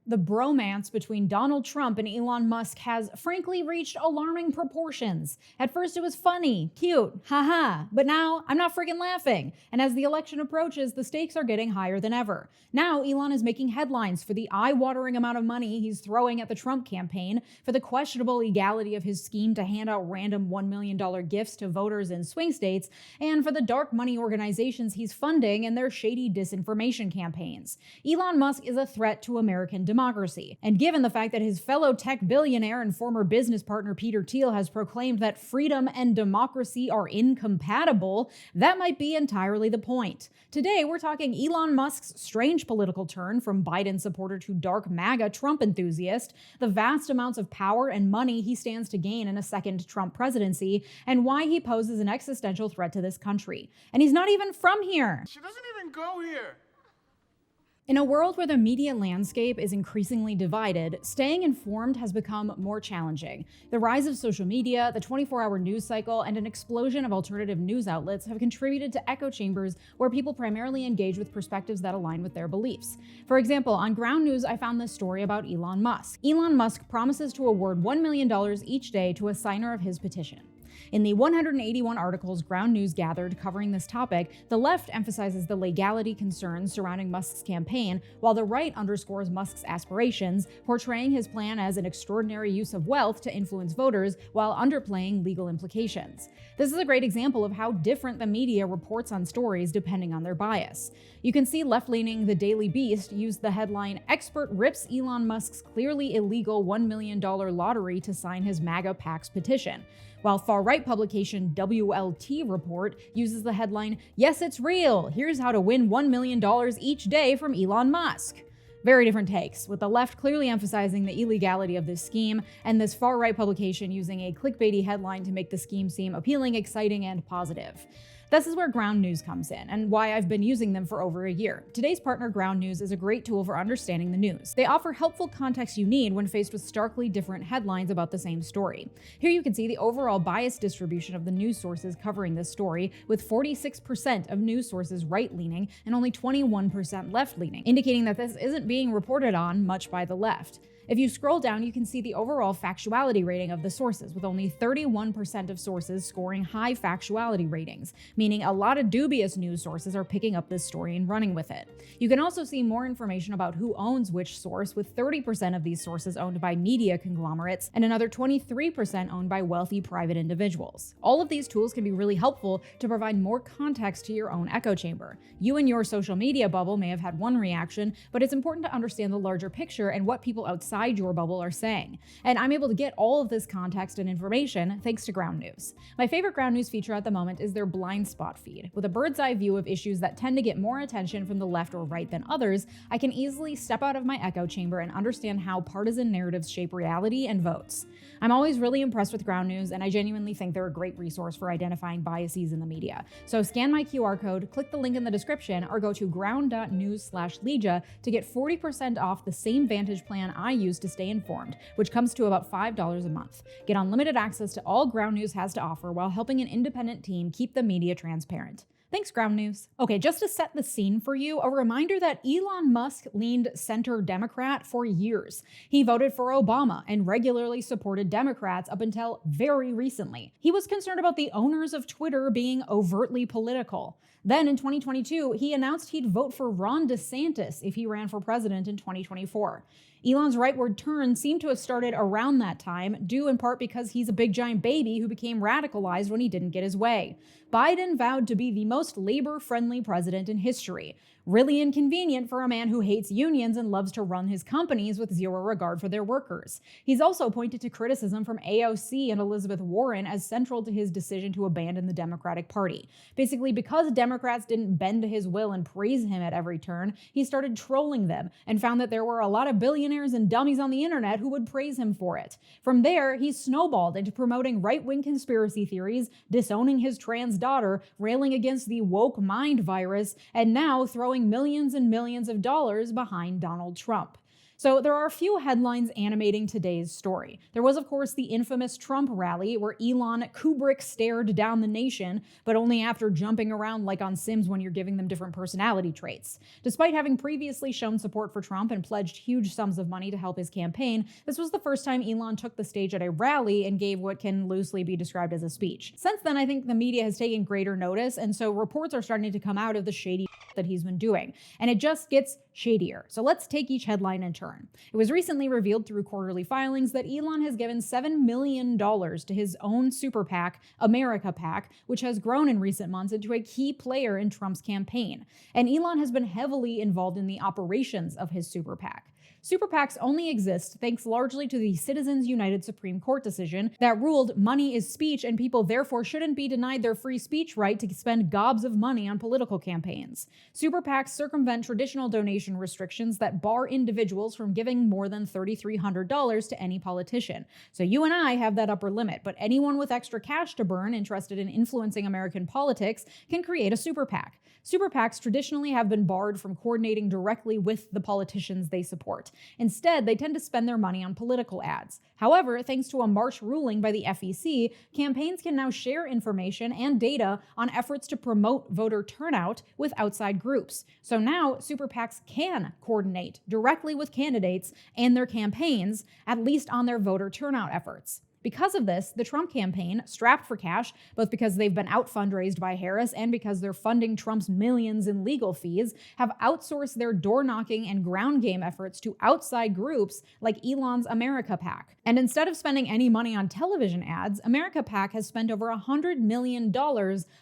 The bromance between Donald Trump and Elon Musk has frankly reached alarming proportions. At first it was funny, cute, haha, but now I'm not friggin' laughing. And as the election approaches, the stakes are getting higher than ever. Now Elon is making headlines for the eye-watering amount of money he's throwing at the Trump campaign, for the questionable legality of his scheme to hand out random $1 million gifts to voters in swing states, and for the dark money organizations he's funding and their shady disinformation campaigns. Elon Musk is a threat to American democracy. And given the fact that his fellow tech billionaire and former business partner Peter Thiel has proclaimed that freedom and democracy are incompatible, that might be entirely the point. Today, we're talking Elon Musk's strange political turn from Biden supporter to dark MAGA Trump enthusiast, the vast amounts of power and money he stands to gain in a second Trump presidency, and why he poses an existential threat to this country. And he's not even from here. She doesn't even go here. In a world where the media landscape is increasingly divided, staying informed has become more challenging. The rise of social media, the 24-hour news cycle, and an explosion of alternative news outlets have contributed to echo chambers where people primarily engage with perspectives that align with their beliefs. For example, on Ground News, I found this story about Elon Musk. Elon Musk promises to award $1 million each day to a signer of his petition. In the 181 articles Ground News gathered covering this topic, the left emphasizes the legality concerns surrounding Musk's campaign, while the right underscores Musk's aspirations, portraying his plan as an extraordinary use of wealth to influence voters while underplaying legal implications. This is a great example of how different the media reports on stories depending on their bias. You can see left-leaning The Daily Beast used the headline, "Expert rips Elon Musk's clearly illegal $1 million lottery to sign his MAGA PAC's petition," while far-right publication WLT Report uses the headline, "Yes, it's real. Here's how to win $1 million each day from Elon Musk." Very different takes, with the left clearly emphasizing the illegality of this scheme, and this far-right publication using a clickbaity headline to make the scheme seem appealing, exciting, and positive. This is where Ground News comes in, and why I've been using them for over a year. Today's partner, Ground News, is a great tool for understanding the news. They offer helpful context you need when faced with starkly different headlines about the same story. Here you can see the overall bias distribution of the news sources covering this story, with 46% of news sources right-leaning and only 21% left-leaning, indicating that this isn't being reported on much by the left. If you scroll down, you can see the overall factuality rating of the sources, with only 31% of sources scoring high factuality ratings, meaning a lot of dubious news sources are picking up this story and running with it. You can also see more information about who owns which source, with 30% of these sources owned by media conglomerates and another 23% owned by wealthy private individuals. All of these tools can be really helpful to provide more context to your own echo chamber. You and your social media bubble may have had one reaction, but it's important to understand the larger picture and what people outside your bubble are saying. And I'm able to get all of this context and information thanks to Ground News. My favorite Ground News feature at the moment is their blind spot feed. With a bird's eye view of issues that tend to get more attention from the left or right than others, I can easily step out of my echo chamber and understand how partisan narratives shape reality and votes. I'm always really impressed with Ground News, and I genuinely think they're a great resource for identifying biases in the media. So scan my QR code, click the link in the description, or go to ground.news/Leeja to get 40% off the same Vantage plan I use to stay informed, which comes to about $5 a month. Get unlimited access to all Ground News has to offer while helping an independent team keep the media transparent. Thanks, Ground News. Okay, just to set the scene for you, a reminder that Elon Musk leaned center Democrat for years. He voted for Obama and regularly supported Democrats up until very recently. He was concerned about the owners of Twitter being overtly political. Then in 2022, he announced he'd vote for Ron DeSantis if he ran for president in 2024. Elon's rightward turn seemed to have started around that time, due in part because he's a big giant baby who became radicalized when he didn't get his way. Biden vowed to be the most labor-friendly president in history. Really inconvenient for a man who hates unions and loves to run his companies with zero regard for their workers. He's also pointed to criticism from AOC and Elizabeth Warren as central to his decision to abandon the Democratic Party. Basically, because Democrats didn't bend to his will and praise him at every turn, he started trolling them and found that there were a lot of billionaires and dummies on the internet who would praise him for it. From there, he snowballed into promoting right-wing conspiracy theories, disowning his trans daughter, railing against the woke mind virus, and now throwing millions and millions of dollars behind Donald Trump. So there are a few headlines animating today's story. There was, of course, the infamous Trump rally where Elon Kubrick stared down the nation, but only after jumping around like on Sims when you're giving them different personality traits. Despite having previously shown support for Trump and pledged huge sums of money to help his campaign, this was the first time Elon took the stage at a rally and gave what can loosely be described as a speech. Since then, I think the media has taken greater notice, and so reports are starting to come out of the shady that he's been doing. And it just gets shadier. So let's take each headline in turn. It was recently revealed through quarterly filings that Elon has given $7 million to his own super PAC, 𝗬𝗏𝗧𝗏, which has grown in recent months into a key player in Trump's campaign. And Elon has been heavily involved in the operations of his super PAC. Super PACs only exist thanks largely to the Citizens United Supreme Court decision that ruled money is speech and people therefore shouldn't be denied their free speech right to spend gobs of money on political campaigns. Super PACs circumvent traditional donation restrictions that bar individuals from giving more than $3,300 to any politician. So you and I have that upper limit, but anyone with extra cash to burn interested in influencing American politics can create a super PAC. Super PACs traditionally have been barred from coordinating directly with the politicians they support. Instead, they tend to spend their money on political ads. However, thanks to a March ruling by the FEC, campaigns can now share information and data on efforts to promote voter turnout with outside groups. So now, super PACs can coordinate directly with candidates and their campaigns, at least on their voter turnout efforts. Because of this, the Trump campaign, strapped for cash, both because they've been out-fundraised by Harris and because they're funding Trump's millions in legal fees, have outsourced their door-knocking and ground game efforts to outside groups like Elon's 𝗬𝗏𝗧𝗏. And instead of spending any money on television ads, 𝗬𝗏𝗧𝗏 has spent over $100 million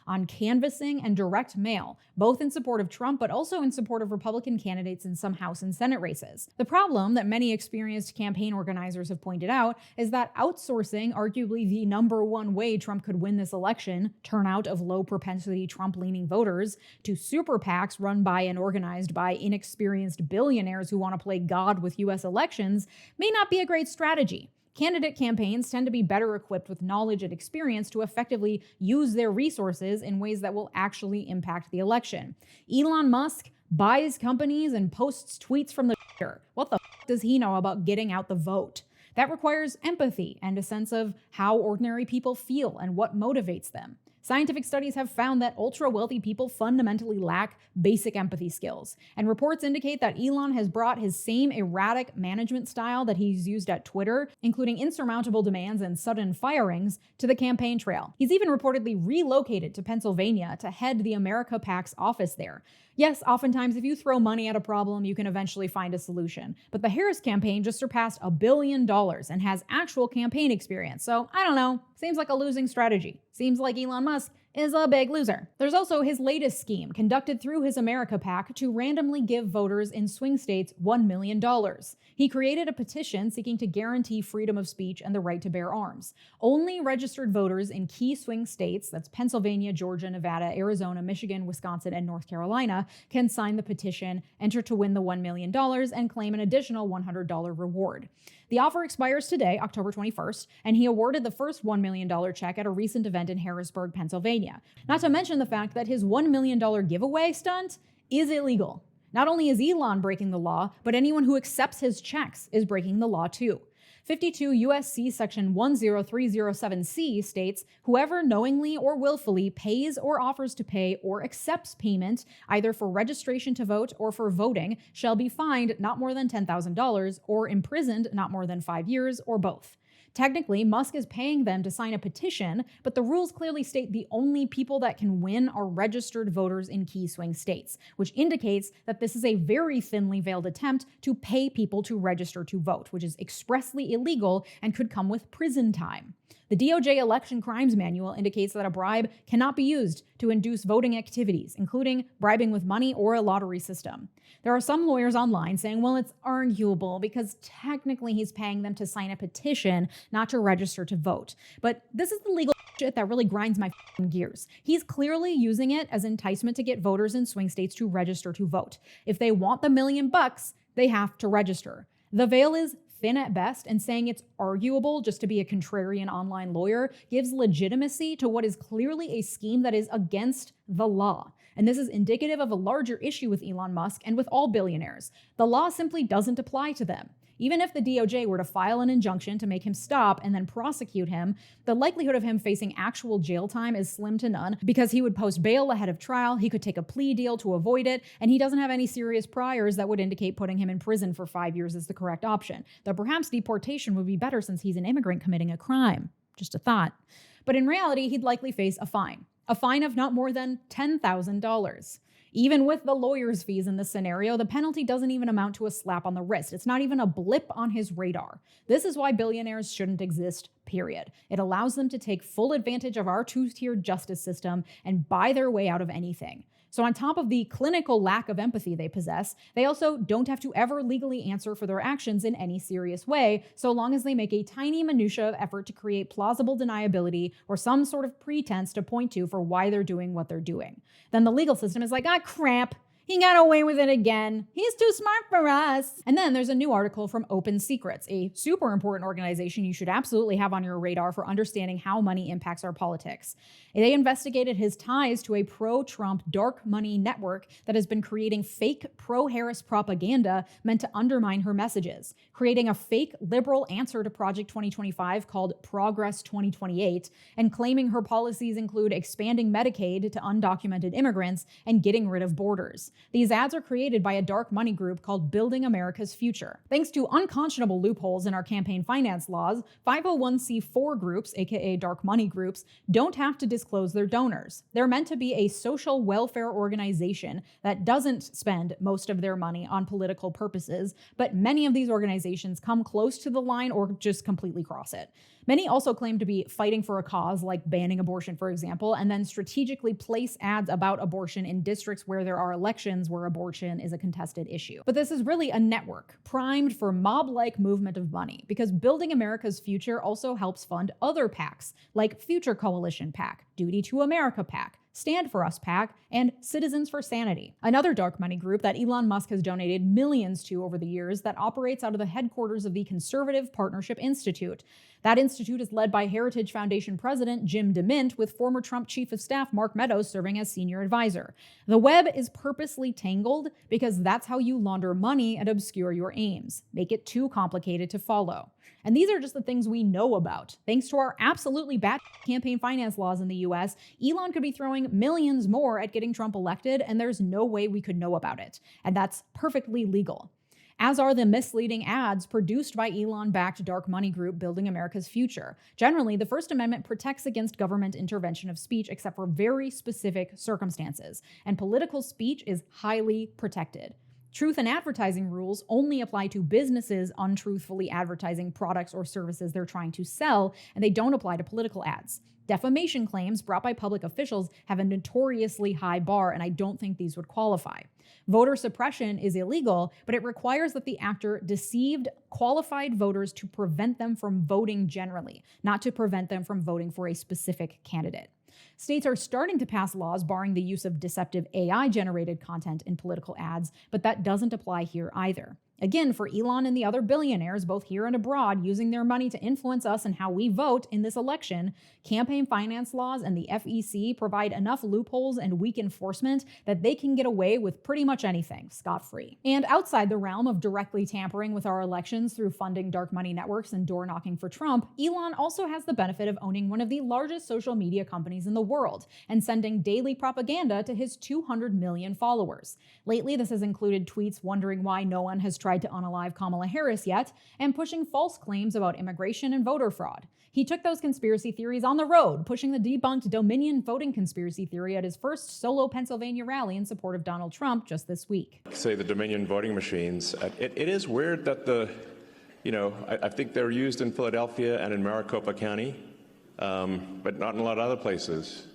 on canvassing and direct mail, both in support of Trump but also in support of Republican candidates in some House and Senate races. The problem that many experienced campaign organizers have pointed out is that outsourcing arguably the number one way Trump could win this election, turnout of low-propensity Trump-leaning voters, to super PACs run by and organized by inexperienced billionaires who want to play God with U.S. elections, may not be a great strategy. Candidate campaigns tend to be better equipped with knowledge and experience to effectively use their resources in ways that will actually impact the election. Elon Musk buys companies and posts tweets from the future. What the f does he know about getting out the vote? That requires empathy and a sense of how ordinary people feel and what motivates them. Scientific studies have found that ultra-wealthy people fundamentally lack basic empathy skills, and reports indicate that Elon has brought his same erratic management style that he's used at Twitter, including insurmountable demands and sudden firings, to the campaign trail. He's even reportedly relocated to Pennsylvania to head the 𝗬𝗏𝗧𝗏's office there. Yes, oftentimes if you throw money at a problem, you can eventually find a solution. But the Harris campaign just surpassed $1 billion and has actual campaign experience. So, I don't know, seems like a losing strategy. Seems like Elon Musk is a big loser. There's also his latest scheme, conducted through his 𝗬𝗏𝗧𝗏, to randomly give voters in swing states $1 million. He created a petition seeking to guarantee freedom of speech and the right to bear arms. Only registered voters in key swing states, that's Pennsylvania, Georgia, Nevada, Arizona, Michigan, Wisconsin, and North Carolina, can sign the petition, enter to win the $1 million, and claim an additional $100 reward. The offer expires today, October 21st, and he awarded the first $1 million check at a recent event in Harrisburg, Pennsylvania. Not to mention the fact that his $1 million giveaway stunt is illegal. Not only is Elon breaking the law, but anyone who accepts his checks is breaking the law too. 52 U.S.C. section 10307C states, whoever knowingly or willfully pays or offers to pay or accepts payment, either for registration to vote or for voting, shall be fined not more than $10,000 or imprisoned not more than 5 years or both. Technically, Musk is paying them to sign a petition, but the rules clearly state the only people that can win are registered voters in key swing states, which indicates that this is a very thinly veiled attempt to pay people to register to vote, which is expressly illegal and could come with prison time. The DOJ Election Crimes Manual indicates that a bribe cannot be used to induce voting activities, including bribing with money or a lottery system. There are some lawyers online saying, well, it's arguable because technically he's paying them to sign a petition, not to register to vote. But this is the legal shit that really grinds my gears. He's clearly using it as enticement to get voters in swing states to register to vote. If they want the $1 million, they have to register. The veil is thin at best, and saying it's arguable just to be a contrarian online lawyer gives legitimacy to what is clearly a scheme that is against the law. And this is indicative of a larger issue with Elon Musk and with all billionaires. The law simply doesn't apply to them. Even if the DOJ were to file an injunction to make him stop and then prosecute him, the likelihood of him facing actual jail time is slim to none because he would post bail ahead of trial, he could take a plea deal to avoid it, and he doesn't have any serious priors that would indicate putting him in prison for 5 years is the correct option. Though perhaps deportation would be better since he's an immigrant committing a crime. Just a thought. But in reality, he'd likely face a fine of not more than $10,000. Even with the lawyer's fees in this scenario, the penalty doesn't even amount to a slap on the wrist. It's not even a blip on his radar. This is why billionaires shouldn't exist, period. It allows them to take full advantage of our two-tiered justice system and buy their way out of anything. So on top of the clinical lack of empathy they possess, they also don't have to ever legally answer for their actions in any serious way, so long as they make a tiny minutia effort to create plausible deniability or some sort of pretense to point to for why they're doing what they're doing. Then the legal system is like, crap. He got away with it again. He's too smart for us. And then there's a new article from Open Secrets, a super important organization you should absolutely have on your radar for understanding how money impacts our politics. They investigated his ties to a pro-Trump dark money network that has been creating fake pro-Harris propaganda meant to undermine her messages, creating a fake liberal answer to Project 2025 called Progress 2028, and claiming her policies include expanding Medicaid to undocumented immigrants and getting rid of borders. These ads are created by a dark money group called Building America's Future. Thanks to unconscionable loopholes in our campaign finance laws, 501c4 groups, aka dark money groups, don't have to disclose their donors. They're meant to be a social welfare organization that doesn't spend most of their money on political purposes, but many of these organizations come close to the line or just completely cross it. Many also claim to be fighting for a cause, like banning abortion, for example, and then strategically place ads about abortion in districts where there are elections where abortion is a contested issue. But this is really a network primed for mob-like movement of money, because Building America's Future also helps fund other PACs, like Future Coalition PAC, Duty to America PAC, Stand For Us PAC, and Citizens for Sanity, another dark money group that Elon Musk has donated millions to over the years that operates out of the headquarters of the Conservative Partnership Institute. That institute is led by Heritage Foundation President Jim DeMint, with former Trump Chief of Staff Mark Meadows serving as senior advisor. The web is purposely tangled because that's how you launder money and obscure your aims. Make it too complicated to follow. And these are just the things we know about. Thanks to our absolutely bad campaign finance laws in the US, Elon could be throwing millions more at getting Trump elected, and there's no way we could know about it. And that's perfectly legal. As are the misleading ads produced by Elon-backed dark money group Building America's Future. Generally, the First Amendment protects against government intervention of speech except for very specific circumstances, and political speech is highly protected. Truth in advertising rules only apply to businesses untruthfully advertising products or services they're trying to sell, and they don't apply to political ads. Defamation claims brought by public officials have a notoriously high bar, and I don't think these would qualify. Voter suppression is illegal, but it requires that the actor deceived qualified voters to prevent them from voting generally, not to prevent them from voting for a specific candidate. States are starting to pass laws barring the use of deceptive AI-generated content in political ads, but that doesn't apply here either. Again, for Elon and the other billionaires, both here and abroad, using their money to influence us and how we vote in this election, campaign finance laws and the FEC provide enough loopholes and weak enforcement that they can get away with pretty much anything scot-free. And outside the realm of directly tampering with our elections through funding dark money networks and door-knocking for Trump, Elon also has the benefit of owning one of the largest social media companies in the world and sending daily propaganda to his 200 million followers. Lately, this has included tweets wondering why no one has tried to unalive Kamala Harris yet, and pushing false claims about immigration and voter fraud. He took those conspiracy theories on the road, pushing the debunked Dominion voting conspiracy theory at his first solo Pennsylvania rally in support of Donald Trump just this week. Say the Dominion voting machines. It is weird that I think they're used in Philadelphia and in Maricopa County, but not in a lot of other places.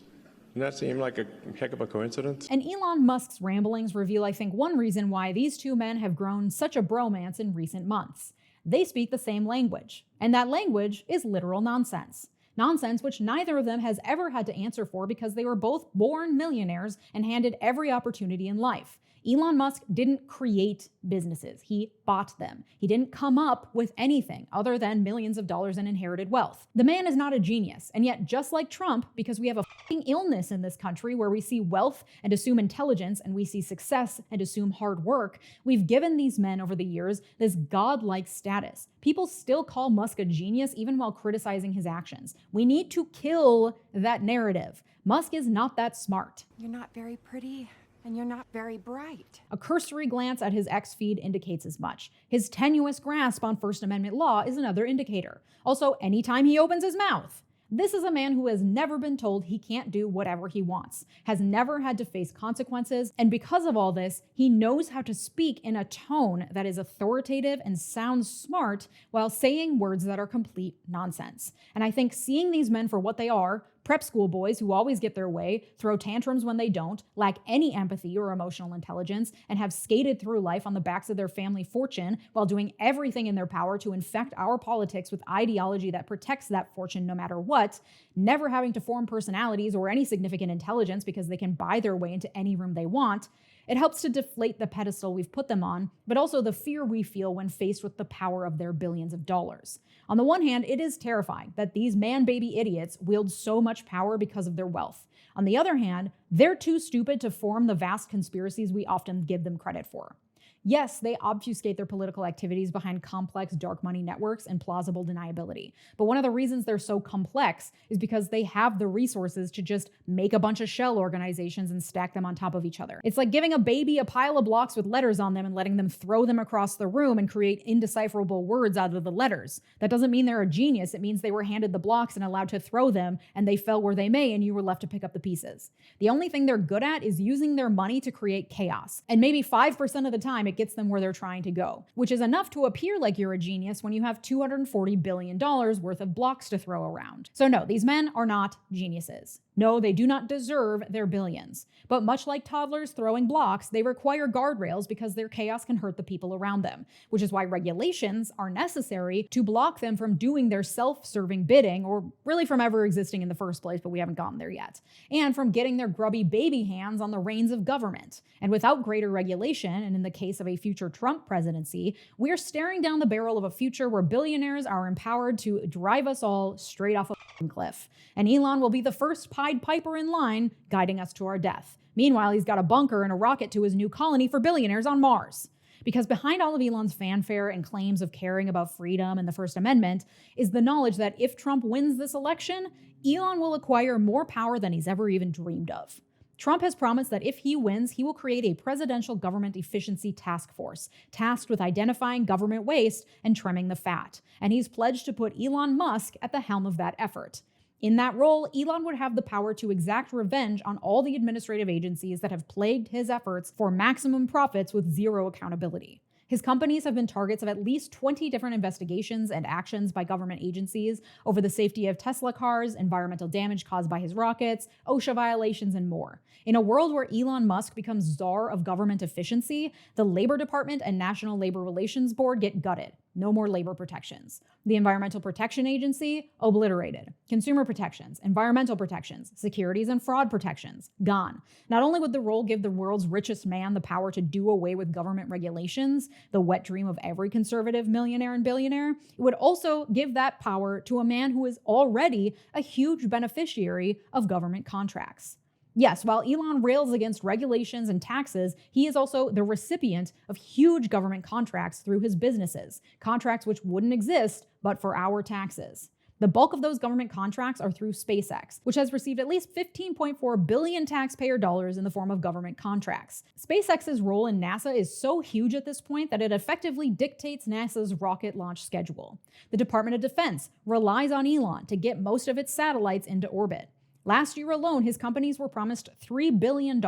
Doesn't that seem like a heck of a coincidence? And Elon Musk's ramblings reveal, I think, one reason why these two men have grown such a bromance in recent months. They speak the same language, and that language is literal nonsense. Nonsense which neither of them has ever had to answer for because they were both born millionaires and handed every opportunity in life. Elon Musk didn't create businesses. He bought them. He didn't come up with anything other than millions of dollars in inherited wealth. The man is not a genius. And yet, just like Trump, because we have a fucking illness in this country where we see wealth and assume intelligence and we see success and assume hard work, we've given these men over the years this godlike status. People still call Musk a genius even while criticizing his actions. We need to kill that narrative. Musk is not that smart. You're not very pretty. And you're not very bright. A cursory glance at his X feed indicates as much. His tenuous grasp on First Amendment law is another indicator. Also, anytime he opens his mouth. This is a man who has never been told he can't do whatever he wants, has never had to face consequences, and because of all this, he knows how to speak in a tone that is authoritative and sounds smart while saying words that are complete nonsense. And I think seeing these men for what they are, prep school boys who always get their way, throw tantrums when they don't, lack any empathy or emotional intelligence, and have skated through life on the backs of their family fortune while doing everything in their power to infect our politics with ideology that protects that fortune no matter what, never having to form personalities or any significant intelligence because they can buy their way into any room they want. It helps to deflate the pedestal we've put them on, but also the fear we feel when faced with the power of their billions of dollars. On the one hand, it is terrifying that these man-baby idiots wield so much power because of their wealth. On the other hand, they're too stupid to form the vast conspiracies we often give them credit for. Yes, they obfuscate their political activities behind complex dark money networks and plausible deniability. But one of the reasons they're so complex is because they have the resources to just make a bunch of shell organizations and stack them on top of each other. It's like giving a baby a pile of blocks with letters on them and letting them throw them across the room and create indecipherable words out of the letters. That doesn't mean they're a genius. It means they were handed the blocks and allowed to throw them, and they fell where they may, and you were left to pick up the pieces. The only thing they're good at is using their money to create chaos. And maybe 5% of the time, it gets them where they're trying to go, which is enough to appear like you're a genius when you have $240 billion worth of blocks to throw around. So no, these men are not geniuses. No, they do not deserve their billions. But much like toddlers throwing blocks, they require guardrails because their chaos can hurt the people around them, which is why regulations are necessary to block them from doing their self-serving bidding, or really from ever existing in the first place, but we haven't gotten there yet, and from getting their grubby baby hands on the reins of government. And without greater regulation, and in the case of a future Trump presidency, we're staring down the barrel of a future where billionaires are empowered to drive us all straight off a cliff. And Elon will be the first Pied Piper in line guiding us to our death. Meanwhile, he's got a bunker and a rocket to his new colony for billionaires on Mars. Because behind all of Elon's fanfare and claims of caring about freedom and the First Amendment is the knowledge that if Trump wins this election, Elon will acquire more power than he's ever even dreamed of. Trump has promised that if he wins, he will create a presidential government efficiency task force tasked with identifying government waste and trimming the fat. And he's pledged to put Elon Musk at the helm of that effort. In that role, Elon would have the power to exact revenge on all the administrative agencies that have plagued his efforts for maximum profits with zero accountability. His companies have been targets of at least 20 different investigations and actions by government agencies over the safety of Tesla cars, environmental damage caused by his rockets, OSHA violations, and more. In a world where Elon Musk becomes czar of government efficiency, the Labor Department and National Labor Relations Board get gutted. No more labor protections. The Environmental Protection Agency, obliterated. Consumer protections, environmental protections, securities and fraud protections, gone. Not only would the role give the world's richest man the power to do away with government regulations, the wet dream of every conservative millionaire and billionaire, it would also give that power to a man who is already a huge beneficiary of government contracts. Yes, while Elon rails against regulations and taxes, he is also the recipient of huge government contracts through his businesses, contracts which wouldn't exist but for our taxes. The bulk of those government contracts are through SpaceX, which has received at least $15.4 billion taxpayer dollars in the form of government contracts. SpaceX's role in NASA is so huge at this point that it effectively dictates NASA's rocket launch schedule. The Department of Defense relies on Elon to get most of its satellites into orbit. Last year alone, his companies were promised $3 billion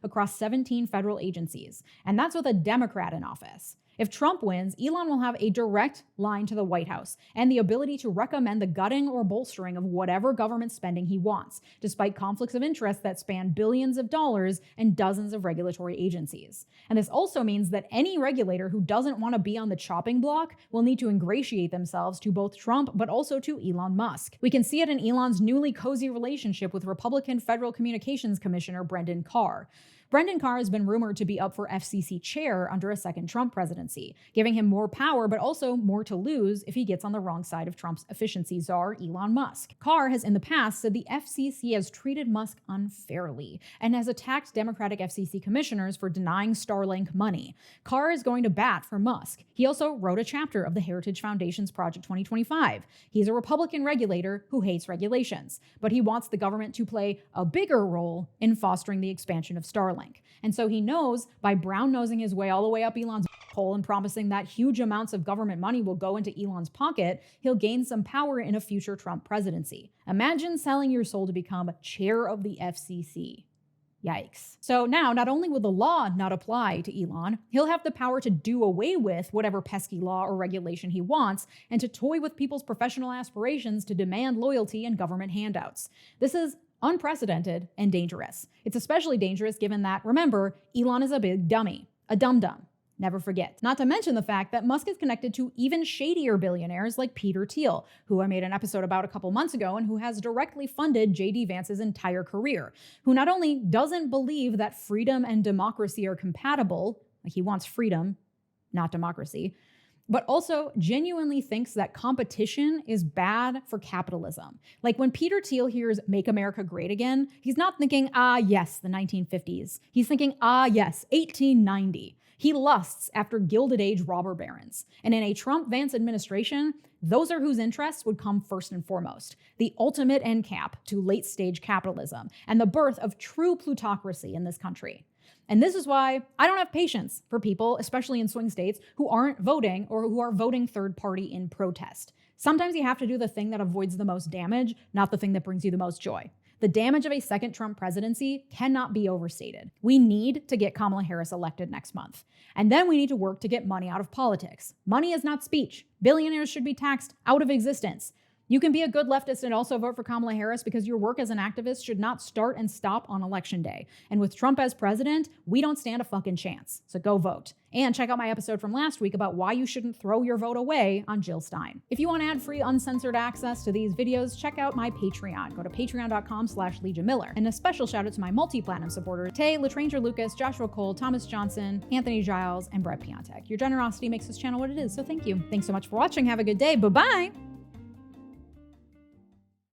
across 17 federal agencies, and that's with a Democrat in office. If Trump wins, Elon will have a direct line to the White House and the ability to recommend the gutting or bolstering of whatever government spending he wants, despite conflicts of interest that span billions of dollars and dozens of regulatory agencies. And this also means that any regulator who doesn't want to be on the chopping block will need to ingratiate themselves to both Trump but also to Elon Musk. We can see it in Elon's newly cozy relationship with Republican Federal Communications Commissioner Brendan Carr. Brendan Carr has been rumored to be up for FCC chair under a second Trump presidency, giving him more power but also more to lose if he gets on the wrong side of Trump's efficiency czar, Elon Musk. Carr has in the past said the FCC has treated Musk unfairly and has attacked Democratic FCC commissioners for denying Starlink money. Carr is going to bat for Musk. He also wrote a chapter of the Heritage Foundation's Project 2025. He's a Republican regulator who hates regulations, but he wants the government to play a bigger role in fostering the expansion of Starlink. And so he knows by brown-nosing his way all the way up Elon's hole and promising that huge amounts of government money will go into Elon's pocket, he'll gain some power in a future Trump presidency. Imagine selling your soul to become chair of the FCC. Yikes. So now, not only will the law not apply to Elon, he'll have the power to do away with whatever pesky law or regulation he wants and to toy with people's professional aspirations to demand loyalty and government handouts. This is unprecedented and dangerous. It's especially dangerous given that, remember, Elon is a big dummy, a dum-dum. Never forget. Not to mention the fact that Musk is connected to even shadier billionaires like Peter Thiel, who I made an episode about a couple months ago and who has directly funded J.D. Vance's entire career, who not only doesn't believe that freedom and democracy are compatible, like he wants freedom, not democracy, but also genuinely thinks that competition is bad for capitalism. Like when Peter Thiel hears "Make America Great Again," he's not thinking, yes, the 1950s. He's thinking, yes, 1890. He lusts after Gilded Age robber barons. And in a Trump-Vance administration, those are whose interests would come first and foremost. The ultimate end cap to late-stage capitalism and the birth of true plutocracy in this country. And this is why I don't have patience for people, especially in swing states, who aren't voting or who are voting third party in protest. Sometimes you have to do the thing that avoids the most damage, not the thing that brings you the most joy. The damage of a second Trump presidency cannot be overstated. We need to get Kamala Harris elected next month. And then we need to work to get money out of politics. Money is not speech. Billionaires should be taxed out of existence. You can be a good leftist and also vote for Kamala Harris because your work as an activist should not start and stop on election day. And with Trump as president, we don't stand a fucking chance. So go vote. And check out my episode from last week about why you shouldn't throw your vote away on Jill Stein. If you want ad-free, uncensored access to these videos, check out my Patreon. Go to patreon.com/Leeja Miller. And a special shout out to my multi-platinum supporters, Tay, Latranger Lucas, Joshua Cole, Thomas Johnson, Anthony Giles, and Brett Piontek. Your generosity makes this channel what it is, so thank you. Thanks so much for watching. Have a good day. Bye-bye.